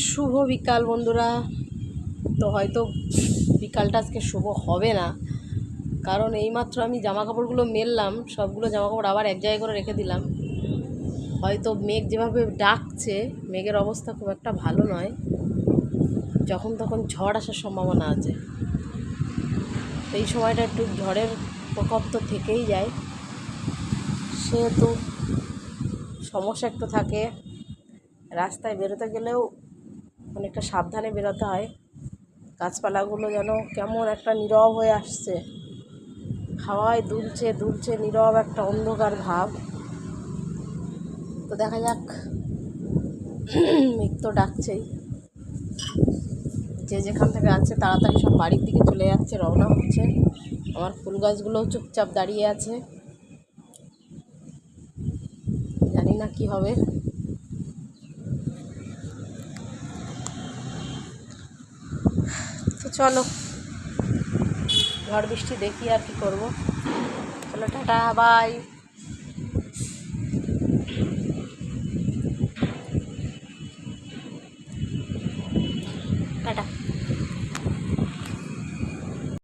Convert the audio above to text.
শুভ বিকাল বন্ধুরা। তো হয়তো বিকালটা আজকে শুভ হবে না, কারণ এইমাত্র আমি জামা কাপড়গুলো মেললাম, সবগুলো জামা কাপড় আবার এক জায়গায় করে রেখে দিলাম। হয়তো মেঘ যেভাবে ডাকছে, মেঘের অবস্থা খুব একটা ভালো নয়, যখন তখন ঝড় আসার সম্ভাবনা আছে। এই সময়টা একটু ঝড়ের প্রকোপ তো থেকেই যায়, সেহেতু সমস্যা একটু থাকে। রাস্তায় বেরোতে গেলেও অনেকটা সাবধানে বেরোতে হয়। গাছপালাগুলো যেন কেমন একটা নীরব হয়ে আসছে, হাওয়ায় দুলছে দুলছে, নীরব একটা অন্ধকার ভাব। তো দেখা যাক, মেঘ তো ডাকছেই। যে যেখান থেকে আছে তাড়াতাড়ি সব বাড়ির দিকে চলে যাচ্ছে, রওনা হচ্ছে। আমার ফুল গাছগুলোও চুপচাপ দাঁড়িয়ে আছে, জানি না কি হবে। তো চলো, ঝড় বৃষ্টি দেখি আর কি করবো। চলো, টাটা, বাই।